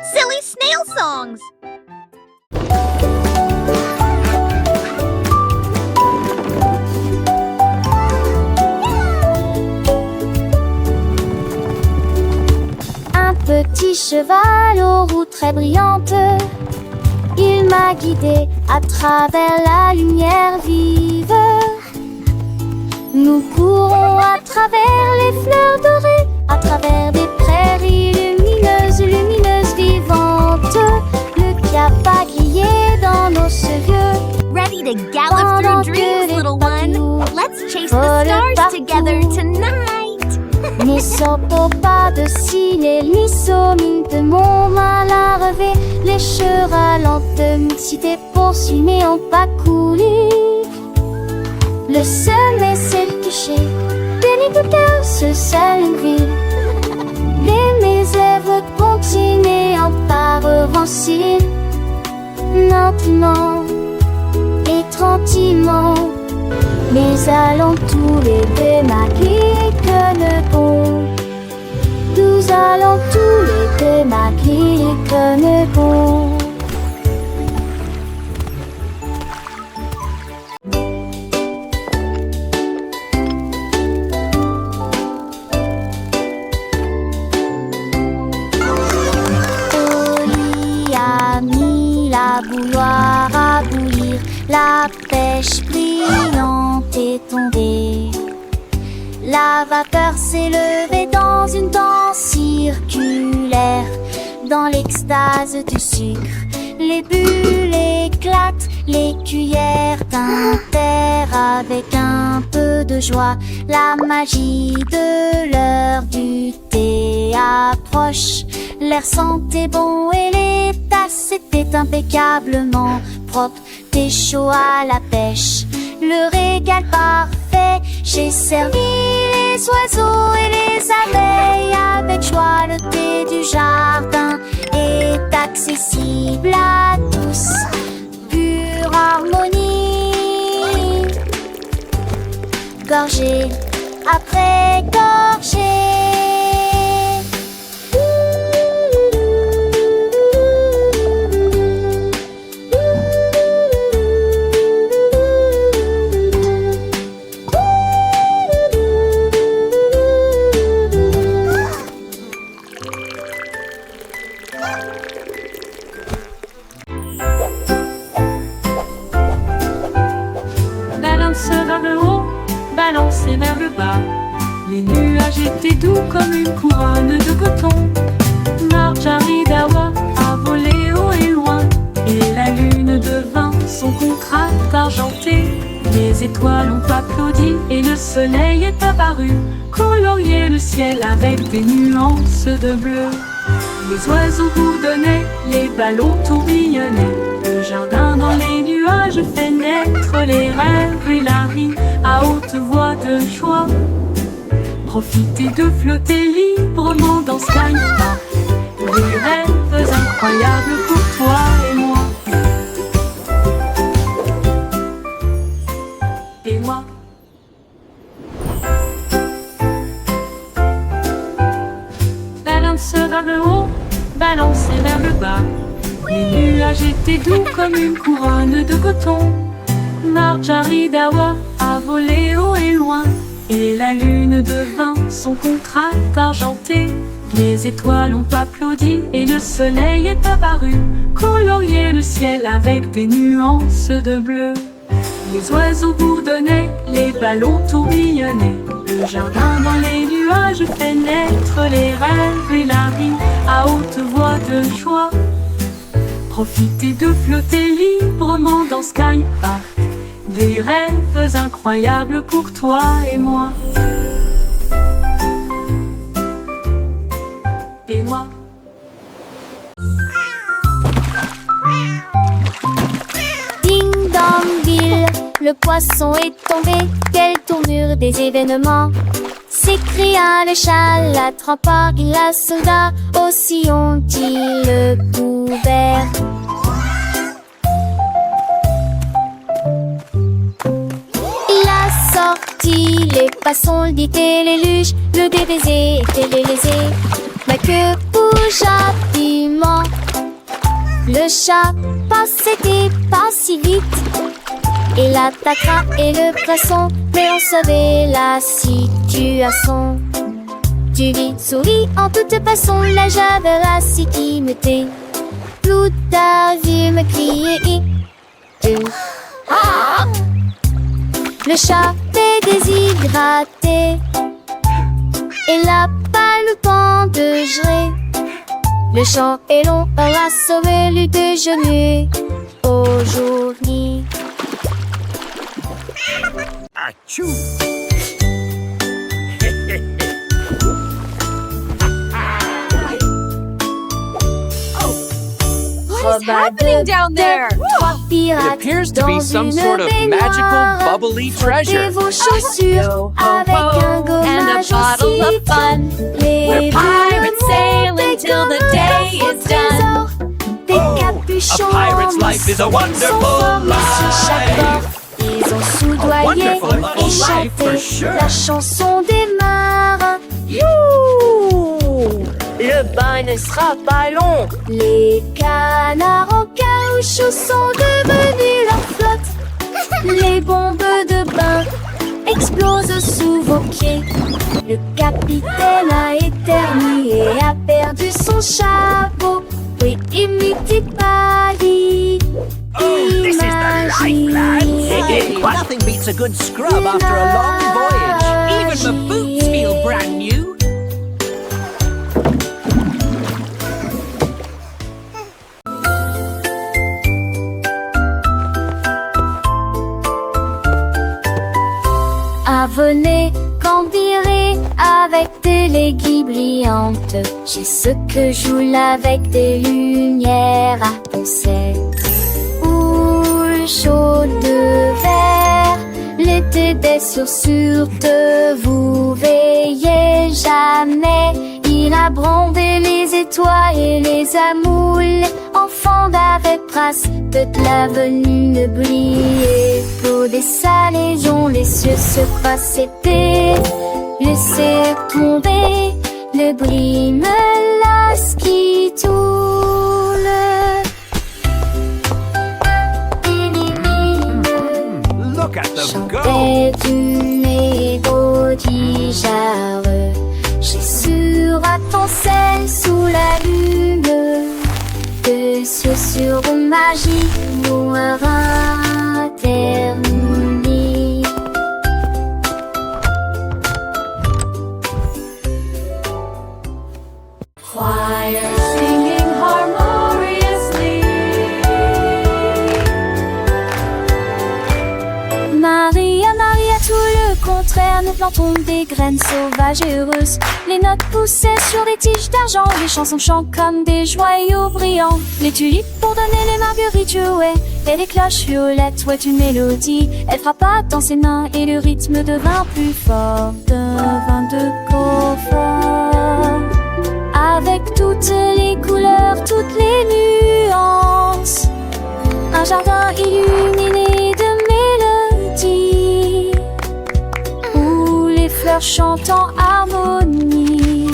Silly snail songs! Un petit cheval aux roues très brillantes, il m'a guidé à travers la lumière vive. Nous courons à travers les fleurs dorées, à travers des prairies lumineuses, lumineuses, vivantes. Le cap a grillé dans nos cheveux. Ready to gallop through dreams, little one? Let's chase the stars together tonight! Ne sortons pas de ciné, ni sommine de mon mal à relever. Les chevaux ralentent, si t'es poursuivis, mais on pas coulé. Le sommet s'est couché, béni de cœur, ce seul une ville. Les œuvres continuent en par revanche, lentement et tranquillement. Mais allons tous les deux malgré que le bon. Nous allons tous les deux malgré que le bon. Oli a mis la bouilloire à bouillir, la pêche brillante est tombée. La vapeur s'est levée dans une danse circulaire, dans l'extase du sucre. Les bulles éclatent, les cuillères tintèrent avec un peu de joie. La magie de l'heure du thé approche. L'air sentait bon et les tasses étaient impeccablement propres. Thé chaud à la pêche, le régal parfait. J'ai servi les oiseaux et les abeilles avec joie. Le thé du jardin est accessible à tous, pure harmonie. Gorgée après gorgée. Balance vers le haut, balancez vers le bas. Les nuages étaient doux comme une couronne de coton. Marjorie Dawa a volé haut et loin, et la lune devint son contraste argenté. Les étoiles ont applaudi et le soleil est apparu, colorier le ciel avec des nuances de bleu. Les oiseaux bourdonnaient, les ballons tourbillonnaient. Le jardin dans les nuages fait naître les rêves et la vie à haute voix de joie. Profitez de flotter librement dans Sky Park. Des rêves incroyables pour toi et moi. Et moi. Balance vers le haut, balancez vers le bas. Les nuages étaient doux comme une couronne de coton. Marjorie Dawa a volé haut et loin, et la lune devint son contraste argenté. Les étoiles ont applaudi et le soleil est apparu, colorier le ciel avec des nuances de bleu. Les oiseaux bourdonnaient, les ballons tourbillonnaient. Le jardin dans les nuages fait naître les rêves et la vie à haute voix de joie. Profitez de flotter librement dans Sky Park. Des rêves incroyables pour toi et moi. Et moi. Ding dong ville, le poisson est tombé. Quelle tournure des événements! S'écria le chat, la trempeur, la soldat. Aussi ont-ils le couvert. Il a sorti les poissons, le dit et les luges. Le DBZ était lésé. Ma queue bouge rapidement. Le chat passait pas si vite. Il attaquera et le poisson, mais on savait la situation. Tu vis, souris en toute façon, là j'avais la sécurité. Tout a vu me crier. Ah! Le chat est déshydraté. Il n'a pas le temps de gérer. Le champ est long, on a sauvé le déjeuner aujourd'hui. Achou! What is happening down there? It appears to be some sort of magical, bubbly treasure. Vos chaussures avec un gommage And a bottle of fun. We're pirates sailing till the day is done. Des capuchons a pirate's life is a wonderful life. Ils ont soudoyé wonderful et life chanté for sure. la chanson des marins. Le bain ne sera pas long. Les canards en caoutchouc sont devenus leur flotte. Les bombes de bain explosent sous vos pieds. Le capitaine a éternué et a perdu son chapeau. Oui, imitez Paris. This is the life, lads. Nothing beats a good scrub after a long voyage. Even the boots feel brand new. Venez cambirer avec des léguilles brillantes. J'ai ce que joue avec des lumières à penser. Ou chaud de verre, l'été des sourcils de vous veillez jamais. Il a brandé les étoiles et les amoules. Enfants d'avec trace de l'avenue briller. Pour des salés dont les cieux se passaient. Laissez tomber le bris me lasse qui tourne. Look at them go. Chantait une mélodie jarre. J'ai sur ton sel sous la lune. Que ce sur magie mourra terminé. Choir singing harmoniously. Maria, Maria, tout le contraire. Nous plantons des graines sauvages et heureuses. Les notes poussaient sur des tiges d'argent. Les chansons chantent comme des joyaux brillants. Les tulipes pour donner les marguerites jouaient. Et les cloches violettes jouaient une mélodie. Elle frappa dans ses mains et le rythme devint plus fort. Devint de confort. Avec toutes les couleurs, toutes les nuances. Un jardin illuminé de mélodies. Où les fleurs chantent en harmonie.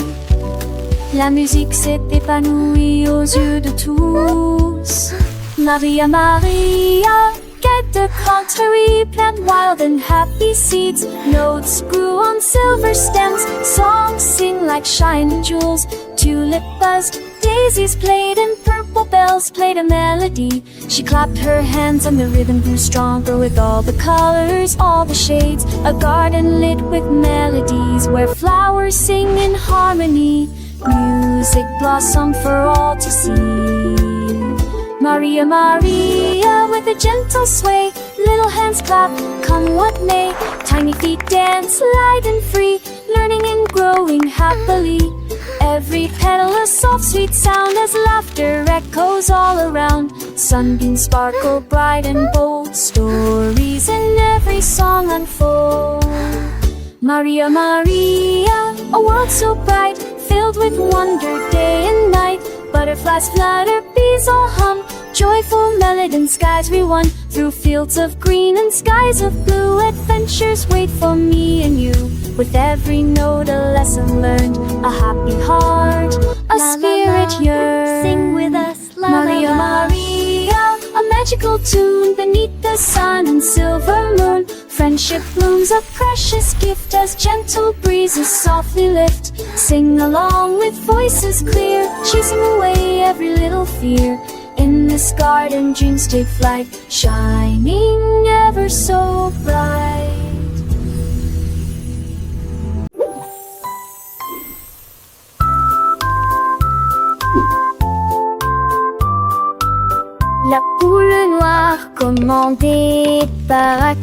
La musique s'est épanouie aux yeux de tous. Maria, Maria, get the contrary, plant wild and happy seeds. Notes grew on silver stems, songs sing like shining jewels. Tulip buzzed, daisies played, and purple bells played a melody. She clapped her hands and the rhythm grew stronger with all the colors, all the shades. A garden lit with melodies where flowers sing in harmony. Music blossomed for all to see. Maria, Maria, with a gentle sway, little hands clap, come what may. Tiny feet dance light and free, learning and growing happily. Every petal a soft sweet sound as laughter echoes all around. Sunbeams sparkle bright and bold, stories in every song unfold. Maria, Maria, a world so bright, filled with wonder day and night. Butterflies flutter, bees all hum, joyful melody and skies we won. Through fields of green and skies of blue, adventures wait for me and you. With every note a lesson learned, a happy heart, a spirit yearned. Sing with us, la Maria, la la. Maria. magical tune beneath the sun and silver moon. Friendship blooms a precious gift as gentle breezes softly lift. Sing along with voices clear, chasing away every little fear. In this garden dreams take flight, shining ever so bright. La poule noire commandée par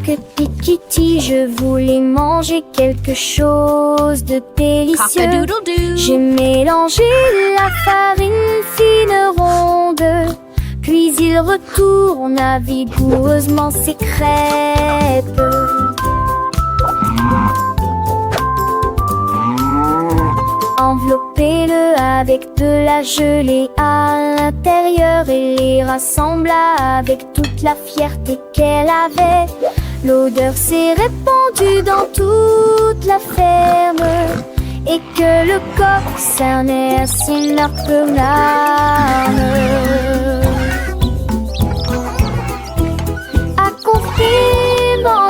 Kitty, je voulais manger quelque chose de délicieux. Cock-a-doodle-doo. J'ai mélangé la farine fine ronde, puis il retourne vigoureusement ses crêpes. Enveloppez-le avec de la gelée à l'intérieur et les rassembla avec toute la fierté qu'elle avait. L'odeur s'est répandue dans toute la ferme et que le coq cernait à ses larmes. Accompagnement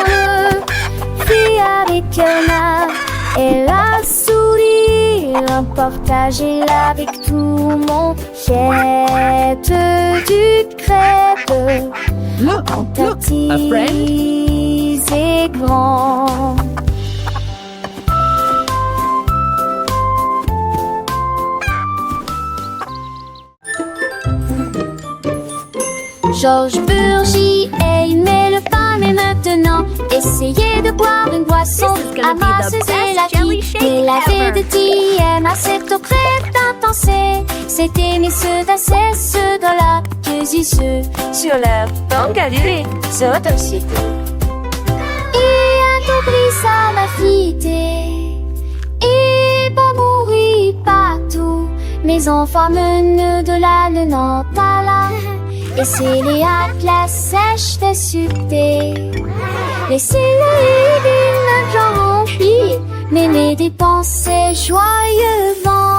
fit avec un art et la sourire, partagez-la avec tout mon jette du crêpe. Look, En look, a friend. petits et grands. Georges Burgy aimait le pain, mais maintenant essayez de boire une boisson This is gonna be the amasseuse best et la jelly qui shake et la ever. de TM à cette eau crête intense. C'était mes ceux d'assez, ceux de la ceux. Sur la banque à durée, c'est aussi. Et un compris ça m'a fité. Et pas mourir partout. Mes enfants menent de la Nantes-à-la. Et c'est les hâtes, la sèche de succès. Laissez-les d'une genre remplie, mais les dépensez joyeusement.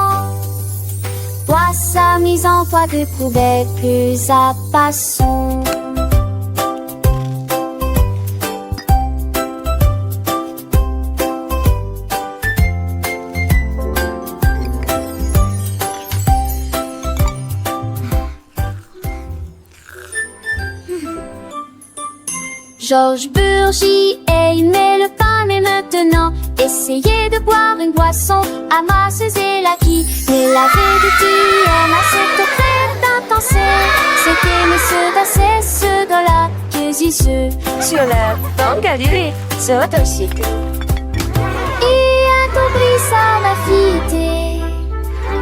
Toi, sa mise en foi de poubelle plus à passons. Georges Burgy aimait le pain, mais maintenant essayez de boire une boisson amasseuse et la qui mais la de TM à cette crête intense. C'était mes ceux d'assez, ceux de la ceux. Sur la banque à durée, c'est aussi. Et un compris ça m'a fité.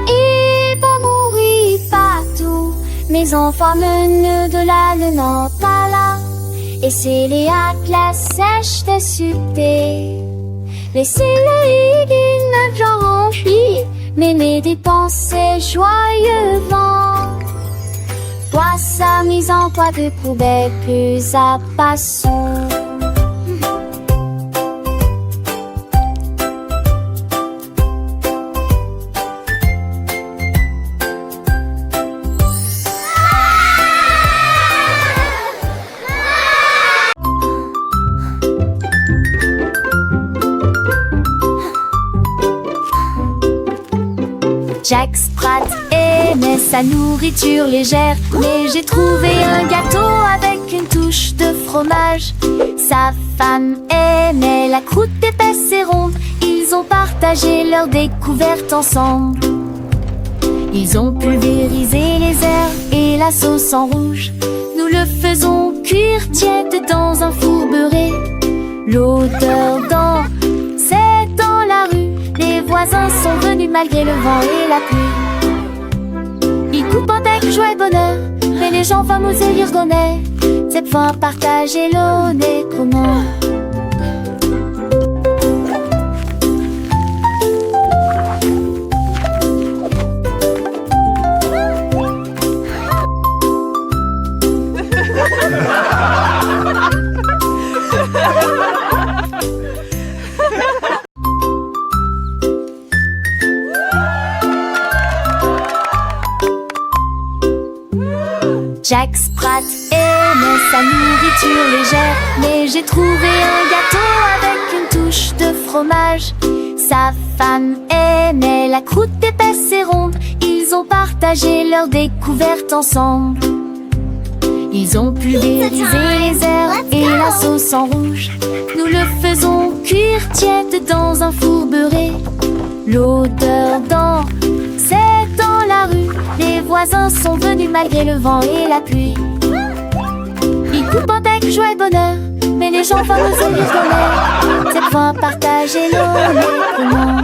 Et pas mourir partout. Mes enfants menent de la Nantes-à-la. Et c'est les hâtes, la sèche de succès. Laissez-les d'une genre remplie, mais les dépensez joyeusement. Toi, sa mise en poids de poubelle plus à passons. Jack Sprat aimait sa nourriture légère, mais j'ai trouvé un gâteau avec une touche de fromage. Sa femme aimait la croûte épaisse et ronde. Ils ont partagé leur découverte ensemble. Ils ont pulvérisé les herbes et la sauce en rouge. Nous le faisons cuire tiède dans un four beurré. L'odeur dans, c'est dans la rue. Les voisins sont venus malgré le vent et la pluie. Ils coupent avec joie et bonheur, mais les gens fameux et l'irgonais. Cette fois partagez l'eau des communs. Jack Sprat aimait sa nourriture légère. Mais j'ai trouvé un gâteau avec une touche de fromage. Sa femme aimait la croûte épaisse et ronde. Ils ont partagé leur découverte ensemble. Ils ont pulvérisé les herbes et la sauce en rouge. Nous le faisons cuire tiède dans un four beurré. L'odeur c'est dans la rue. Les voisins sont venus malgré le vent et la pluie. Ils coupent avec joie et bonheur, mais les gens fameux se disent bonheur. C'est point partager nos comment.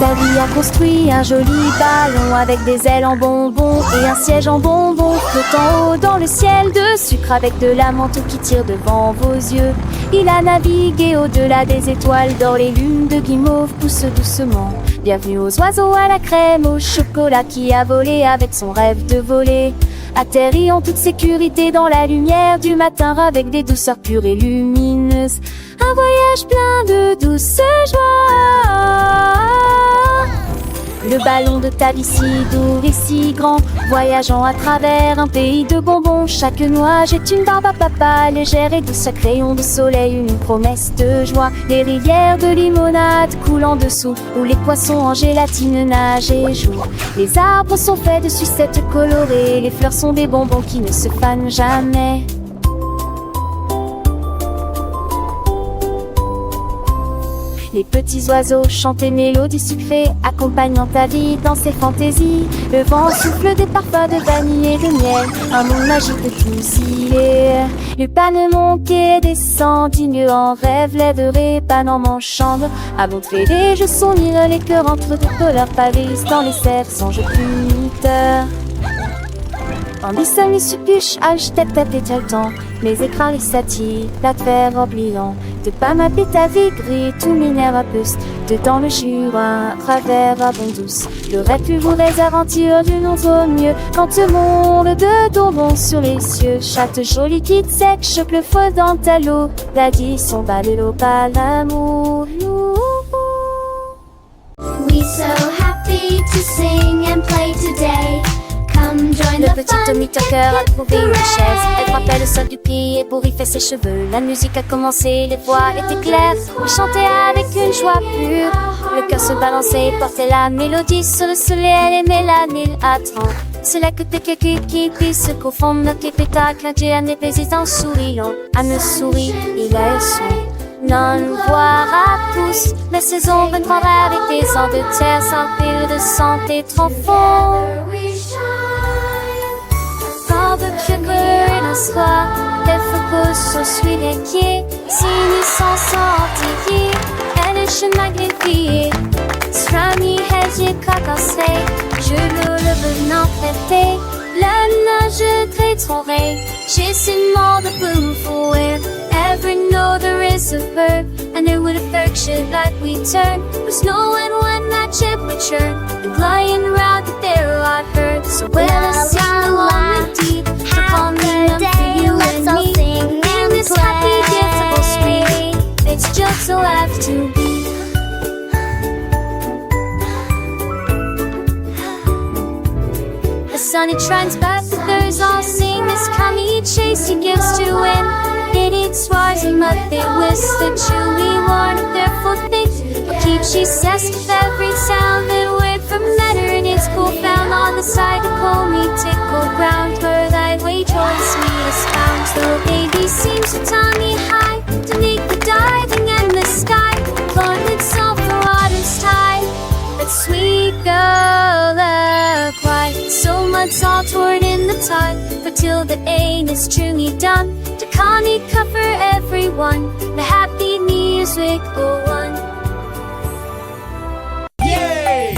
Daddy a construit un joli ballon avec des ailes en bonbons et un siège en bonbons flottant haut dans le ciel de sucre avec de la manteau qui tire devant vos yeux. Il a navigué au-delà des étoiles d'or, les lunes de guimauve poussent doucement. Bienvenue aux oiseaux à la crème, au chocolat qui a volé avec son rêve de voler. Atterri en toute sécurité dans la lumière du matin avec des douceurs pures et lumineuses. Un voyage plein de douce joie. Le ballon de Tabby si doux et si grand, voyageant à travers un pays de bonbons. Chaque nuage est une barbe à papa, légère et douce, chaque rayon de soleil une promesse de joie. Les rivières de limonade coulent en dessous, où les poissons en gélatine nagent et jouent. Les arbres sont faits de sucettes colorées, les fleurs sont des bonbons qui ne se fanent jamais. Les petits oiseaux chantent des mélodies sucrées, accompagnant ta vie dans ses fantaisies. Le vent souffle des parfums de vanille et de miel, un monde magique de tous il est. Le panemon qui descend, digne en rêve, lèverait pan en manchant. À montrer les jeux sourire, les cœurs entre de couleurs pavés dans les cerfs sans jeu puniteur. En dessin, les suppuches, tête à tête le temps. Les écrans, les satis, la terre oubliant. De pas m'appeler ta vie gris, tout minère à puce. Dedans le jura, travers à bon douce. Le rêve plus vous aventure d'une autre mieux. Quand le monde de tombons sur les cieux. Chatte jolie qui sec, choque le feu dans ta l'eau. Daddy, son balelo, pas l'amour. We so happy to sing and play today. Come join Le the petit fun, Tommy Tucker a trouvé une chaise. Elle frappait le sol du pied pour y faire ses cheveux. La musique a commencé, les voix étaient claires. Il chantait avec une joie pure. Le cœur se balançait et portait la mélodie sur le soleil. Elle aimait la mille à 30. C'est là que tes qui puissent se confondre. Notre spectacle, un dieu, un président souriant. À me sourit, il a eu son non voir à tous. La saison reprendra avec des ans de terre sans fil de santé trop fort. De sugar un soir, elle repose sur celui qui est si nous s'en sortir. Elle est chemin magnifié. Strami hedge cacassé, je le venant traité. La nage très j'ai si mort de boom for it. Ever know there is a verb, and there would affection like we turn. Was no when that ship would churn, and lying around the there I heard. So well, I sing along with deep, upon the day, let's all sing in this happy, beautiful spring. It's just so have to be. The sun it shines back, the birds all sing. This commie chase he gives to win. It eats wise and mud, they whisk the chewy one of their foot things. But keep she says with every sound that word from letter in its cool found on the side of me tickle ground where thy way towards me is found. The baby seems to tummy high to make the diving and the sky flood itself for autumn's tide. That sweet girl cry, so much all toward in the tide. For till the aim is truly done, to Connie cover everyone. The happy music go on. Yay!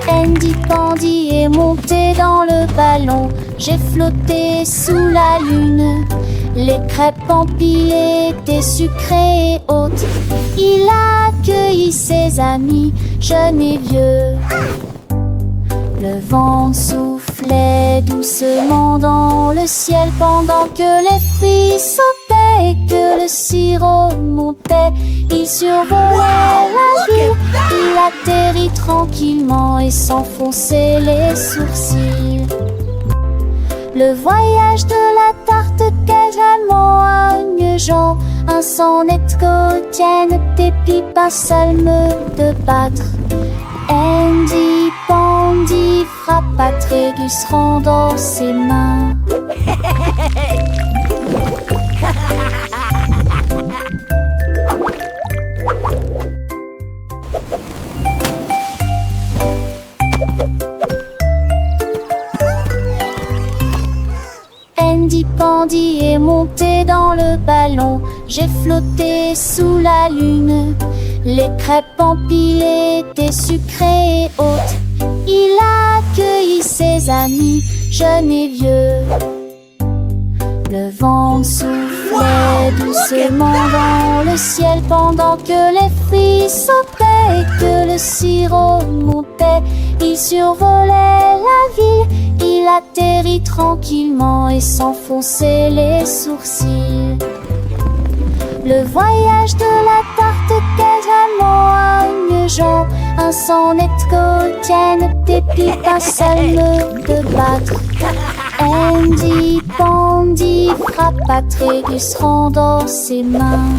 Andy Pandy est monté dans le ballon. J'ai flotté sous la lune. Les crêpes empilées étaient sucrées et hautes. Il accueillit ses amis, jeunes et vieux. Le vent soufflait doucement dans le ciel pendant que les fruits sautaient et que le sirop montait. Il survolait la ville, il atterrit tranquillement et s'enfonçait les sourcils. Le voyage de la tarte quasiment à une jambe, un sonnet quotidien des pipes, un salme de battre. Andy Pandy frappa Trégus rendant ses mains. Andy Pandy est monté dans le ballon. J'ai flotté sous la lune. Les crêpes empilées étaient sucrées et hautes. Il accueillit ses amis, jeunes et vieux. Le vent soufflait doucement dans le ciel pendant que les fruits sautaient et que le sirop montait. Il survolait la ville, il atterrit tranquillement et s'enfonçait les sourcils. Le voyage de la tarte quasiment à une jambe, un sonnet quotidien des pipes, un salme de battre. Andy Pandy frappa Trégus rendant ses mains.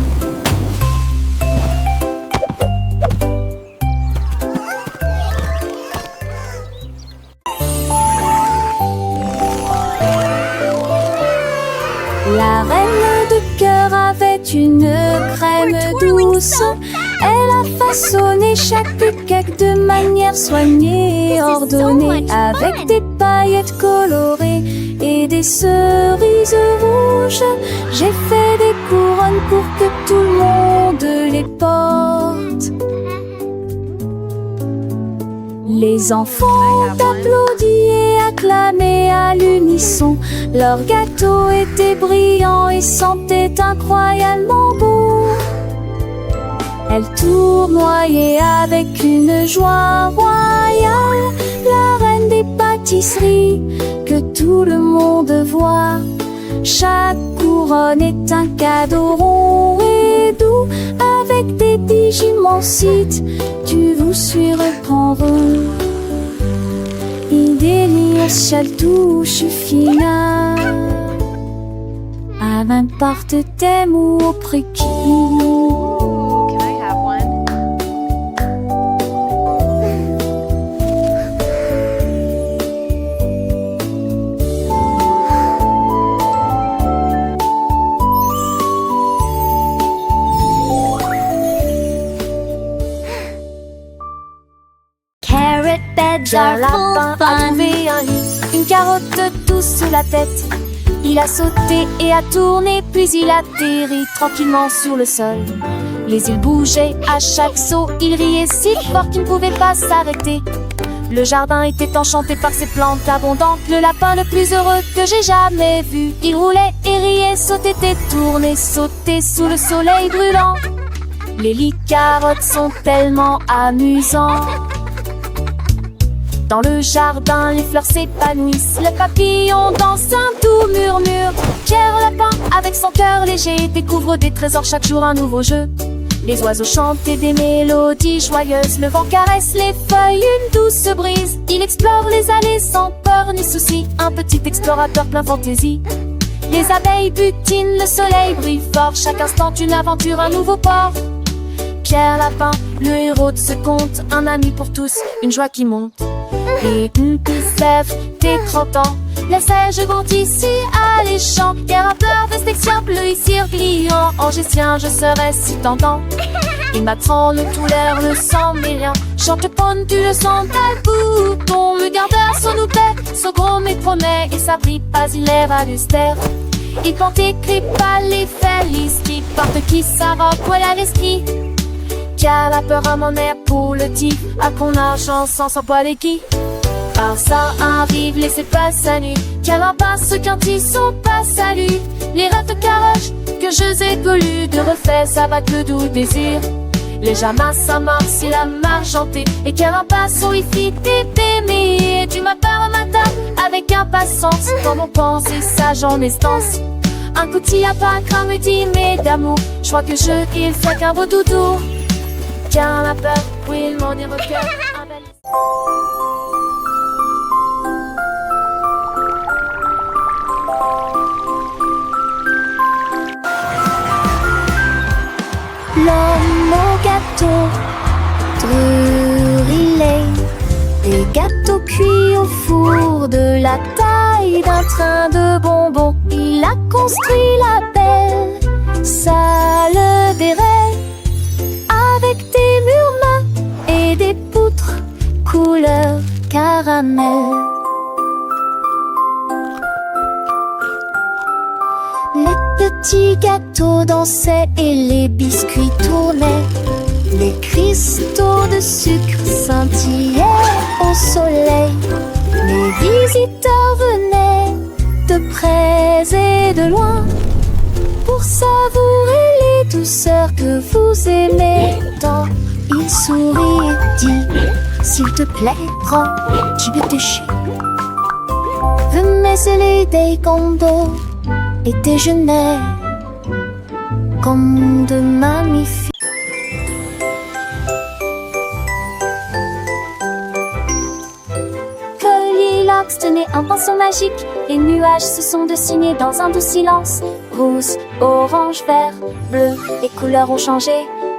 La reine de cœur avait une crème douce. Elle a façonné chaque cake de manière soignée et ordonnée, avec des paillettes colorées et des cerises rouges. J'ai fait des couronnes pour que tout le monde les porte. Les enfants applaudissaient et acclamaient à l'unisson. Leur gâteau était brillant et sentait incroyablement bon. Elle tournoyait avec une joie royale, la reine des pâtisseries que tout le monde voit. Chaque couronne est un cadeau rond et doux, avec des digimansites tu vous surprendre. Idélia touche fina, à n'importe thème ou au préquis. Can I have one? Carrot beds are full fun. Une carotte douce sous la tête. Il a sauté et a tourné, puis il atterrit tranquillement sur le sol. Les îles bougeaient à chaque saut, il riait si fort qu'il ne pouvait pas s'arrêter. Le jardin était enchanté par ses plantes abondantes. Le lapin le plus heureux que j'ai jamais vu. Il roulait et riait, sautait et tournait, sautait sous le soleil brûlant. Les lits carottes sont tellement amusants. Dans le jardin, les fleurs s'épanouissent. Le papillon danse un doux murmure. Pierre Lapin, avec son cœur léger, découvre des trésors chaque jour, un nouveau jeu. Les oiseaux chantent des mélodies joyeuses. Le vent caresse les feuilles, une douce brise. Il explore les allées sans peur ni souci. Un petit explorateur plein fantaisie. Les abeilles butinent, le soleil brille fort. Chaque instant une aventure, un nouveau port. Pierre Lapin, le héros de ce conte, un ami pour tous, une joie qui monte. Et Sèvres, tes 30 ans, les seiges vont ici alléchants. Les rappeurs de section bleu ici brillant. Angésien, je serai si tentant. Il m'apprend le tout l'air, le sang mais rien. Chante ponte, tu le sens tel bouton. Le gardeur, son oupet, son gros mais promet. Et sa brille pas, il est valustère. Il porte écrit pas les felices. Qui porte qui sa robe, voilà l'esprit. Qui a la peur à mon air pour le tif. À qu'on argent sans s'en poil et qui. Par ça arrive, laissez pas sa nuit. Quel passe qu'un tisson passe à lui. Les rêves de carage que je ai voulu de refait s'abattre le doux désir. Les jamas s'amorcent la m'argenté et carapace au wifi t'aimer. Tu m'appelles au matin avec impatience comme on pense et sage en estance. Un coup de pas quand me dit mais d'amour, je crois que il fait qu'un beau doudou. Car la peur, oui, il m'en est recueil. L'homme au gâteau, brûlé. Des gâteaux cuits au four de la taille d'un train de bonbons. Il a construit la belle salle des rêves avec des murs mat et des poutres couleur caramel. Les petits gâteaux dansaient et les biscuits tournaient. Les cristaux de sucre scintillaient au soleil. Les visiteurs venaient de près et de loin pour savourer les douceurs que vous aimez tant. Il sourit et dit: s'il te plaît, prends du déchet. Veux mêler des condos et déjeuner comme de magnifiques. Goldilocks tenait un pinceau magique. Les nuages se sont dessinés dans un doux silence. Rose, orange, vert, bleu, les couleurs ont changé.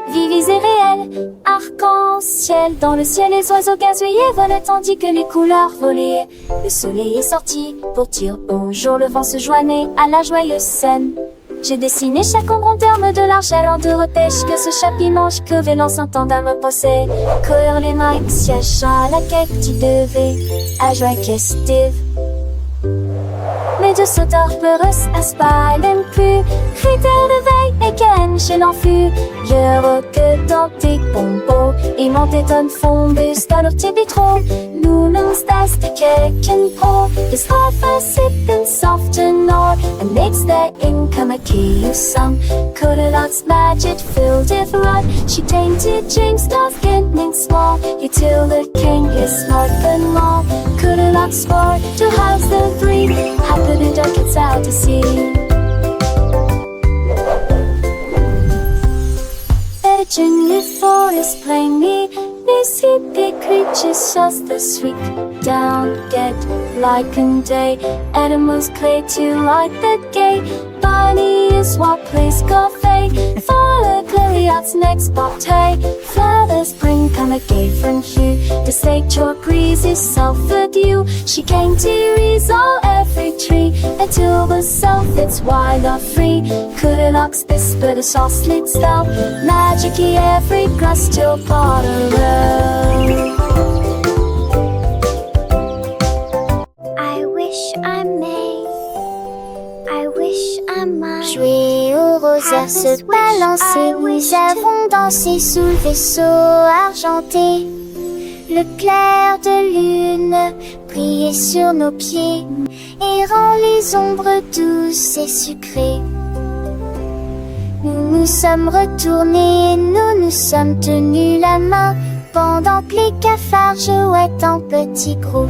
Vives et réelles, arc-en-ciel. Dans le ciel, les oiseaux gazouillaient volaient tandis que les couleurs volaient. Le soleil est sorti pour dire bonjour. Le vent se joignait à la joyeuse scène. J'ai dessiné chaque ombre en termes de l'argent de repêche. Que ce chapimange que Vélan s'entende à me poser. Courir les mains, siège à la quête tu devais. À joie festive. Mais de sauteurs peureux à spalen plus. Critères de veille et ken chez l'enfus. Heureux que dans tes pompos. Et mon téton fond bus dans leur petit bitron. Nous nous stas de keken pro. This offer sipping soft and all. And makes the income a key you some. Goldilocks magic filled with rod. She tainted James North getting small. You till the king is smart than more. Goldilocks swore to house the three. Happy the duck it's out to sea. Edging the forest plainly. These hippie creatures just the sweet down get like a day. Animals clay to light the gate. Bunny is what plays coffee. Follow Goldilocks next bobtail. Flowers bring come a gay from hue. The sage chalk breezes self-a dew. She came to resolve every tree until the self it's wild or free. Goldilocks whisper the sauce slits down. Magic-y every grass till Potter Road. I wish I may. I wish I might. Jouer au rosaire, se balancer. Nous avons dansé sous le vaisseau argenté. Le clair de lune brillait sur nos pieds et rend les ombres douces et sucrées. Nous nous sommes retournés, nous nous sommes tenus la main pendant que les cafards jouaient en petits groupes.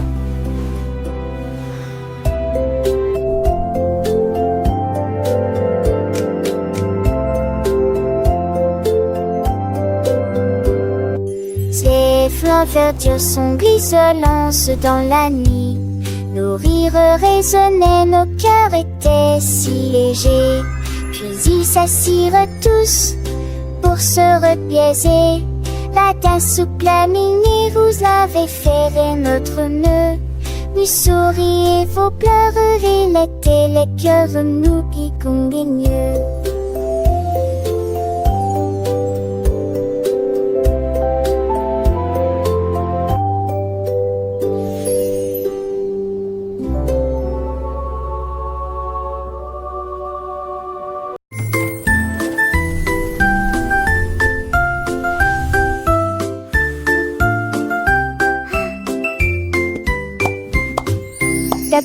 Ces flancs verdures sont grisonnants dans la nuit. Nos rires résonnaient, nos cœurs étaient si légers. Puis ils s'assirent tous pour se repiaiser. La tasse souple à mini, vous avez ferré notre nœud. Nous souriez, vos pleurs relaient les cœurs, nous qui conguigneux.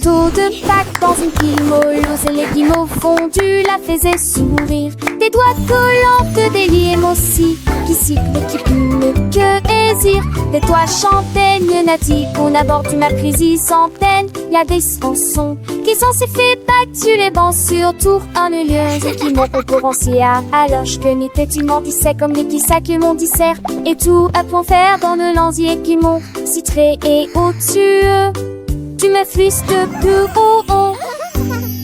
gâteau de Pâques dans une pile molose et les guimauves fondus la faisaient sourire. Des doigts collants de Déliem aussi, qui sifflent et qui plument que hésire. Des toits champagnes natives qu'on aborde du Malcrésie sans peine. Y a des chansons qui sont si fait Pâques sur les bancs sur tour en lieu et qui m'ont concurrencé alors que n'était tu mendissais comme les petits sacs mon dissert et tout à point faire dans le lanzier qui m'ont citré et au-dessus tu me flisses de plus haut.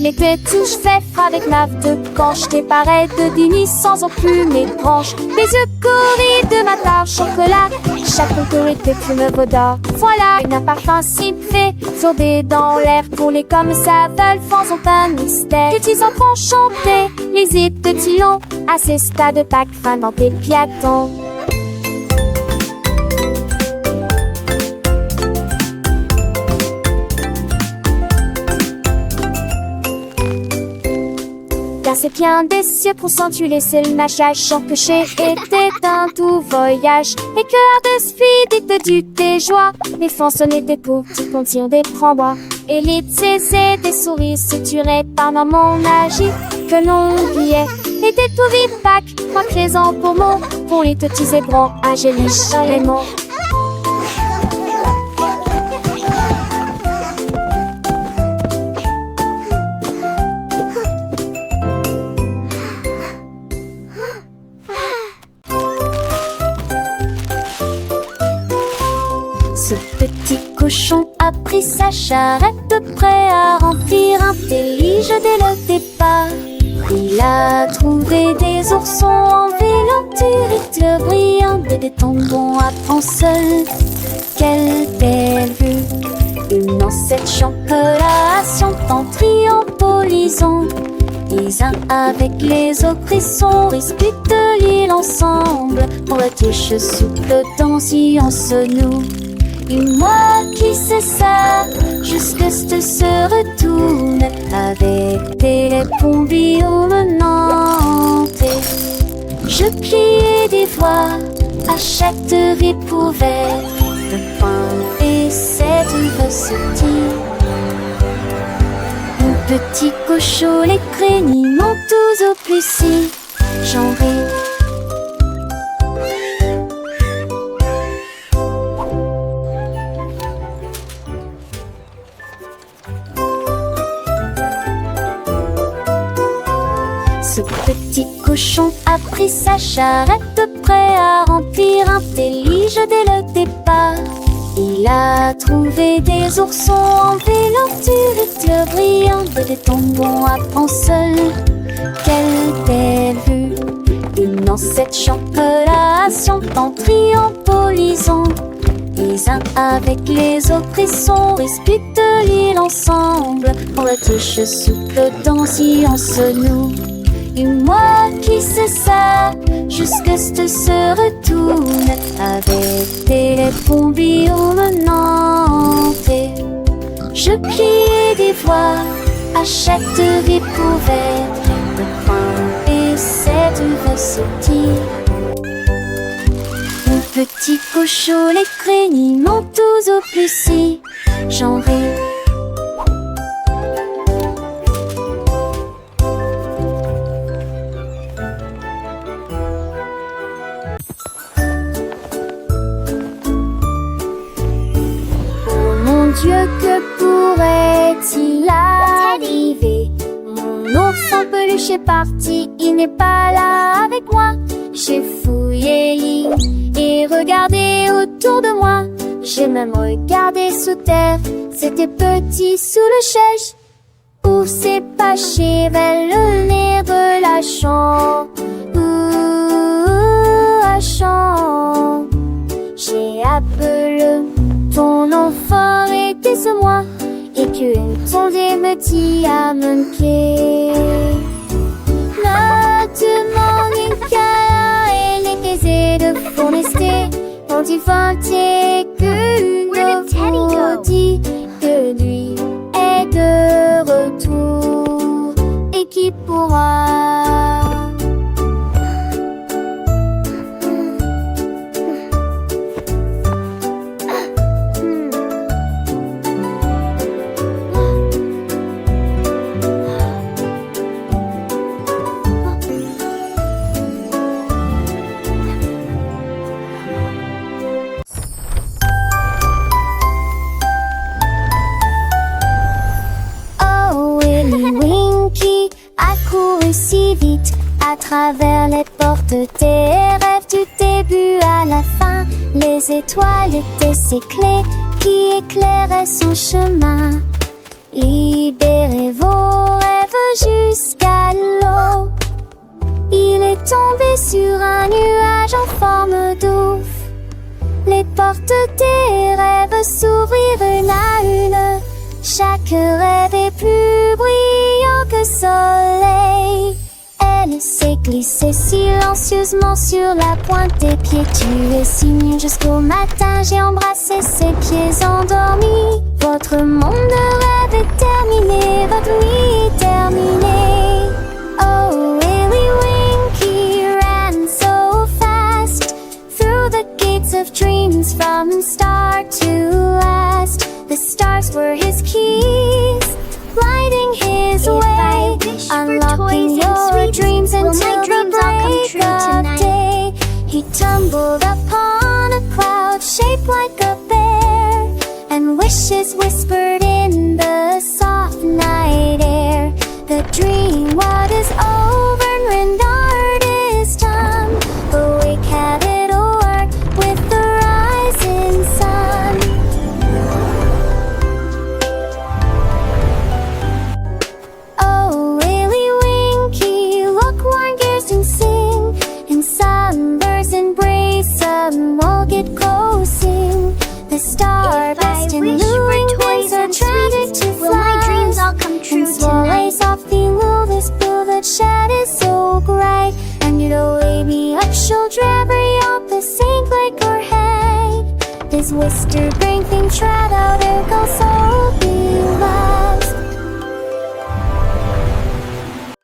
L'été touche fait avec ma de quand je t'ai pareil de Denis sans aucune mes branches. Les yeux corris de ma part chocolat, chaque autorité que me vaudra. Voilà un parfum si fait, sourdé dans l'air pour les comme ça veulent, faisons pas mystère. Les petits enfants chantaient les hits de Tillon à ces stades de Pâques fin dans tes piatons. Car c'est bien des cieux pour s'entuler, c'est le machage sans que j'ai été un tout voyage. Et cœur de speed du tes joies, les façonnés des petits contirent des frambois. Et les c'est des souris suturées par mon magie que l'on oubliait. Et des tout vives Pâques, moi présent pour les petits zébrants, angéliques chaléments. Ce petit cochon a pris sa charrette prêt à remplir un délige dès le départ. Il a trouvé des oursons en vélo, brillants et des tendons à prendre seul. Quelle belle vue! Une ancêtre chancelation en triompholisant. Les uns avec les autres, ils sont disputent l'île ensemble. Pour la tige souple dans si on se noue. Et moi qui sais ça, jusque se retourne avec des pompiers au menante. Je pliais des voix à chaque recouvert de pain et cette recettie. Mon petit cochon, les craignants tous au plus si j'en ris. Ce petit cochon a pris sa charrette prêt à remplir un délige dès le départ. Il a trouvé des oursons en vélo, brillants et des tendons à prendre seul. Quelle belle vue! Une ancêtre chancelation en triompholisant. Les uns avec les autres, ils sont disputent l'île ensemble. Pour la tige souple dans si on se noue. Et moi qui sais ça, jusque se retourne avec des pompiers au menante. Je pliais des voix à chaque recouvert de pain et cette recettie. Mon petit cochon, les craignants tous au plus si j'en ris. Dieu, que pourrait-il arriver? Mon ours en peluche est parti, il n'est pas là avec moi. J'ai fouillé l'île et regardé autour de moi. J'ai même regardé sous terre, c'était petit sous le chèche. Où s'est paché vers le nez relâchant. Relâchant. J'ai appelé ton enfant était ce moi et que ton Dieu me dit à manquer. La demande et les caisses de forester ont inventé que nous dit que lui est de retour et qui pourra. À travers les portes tes rêves du début à la fin. Les étoiles étaient ses clés qui éclairaient son chemin. Libérez vos rêves jusqu'à l'eau. Il est tombé sur un nuage en forme d'ouf. Les portes des rêves s'ouvrirent une à une. Chaque rêve est plus brillant que soleil. Elle s'est glissée silencieusement sur la pointe des pieds. Tu es si mignon jusqu'au matin. J'ai embrassé ses pieds endormis. Votre monde de rêve est terminé. Votre nuit est terminée. Oh, Willy Winky ran so fast through the gates of dreams from start to last. The stars were his keys, lighting his way, unlocking your dreams until the break of day. He tumbled upon a cloud shaped like a bear, and wishes whispered in the soft night air. The dream what is over and art is done. Awake, have it work with the rising sun. Oh, Willy Winky, look, warm gears and sing. In sunbursts embrace a get coasting. The starburst and luring wings are tragic to fly. Will my dreams all come true And swallows tonight? off below this blue that shed is so bright. And you know, baby, up she'll drabber up the sink like her head. This whisper bring thing trad out, there goes so be light.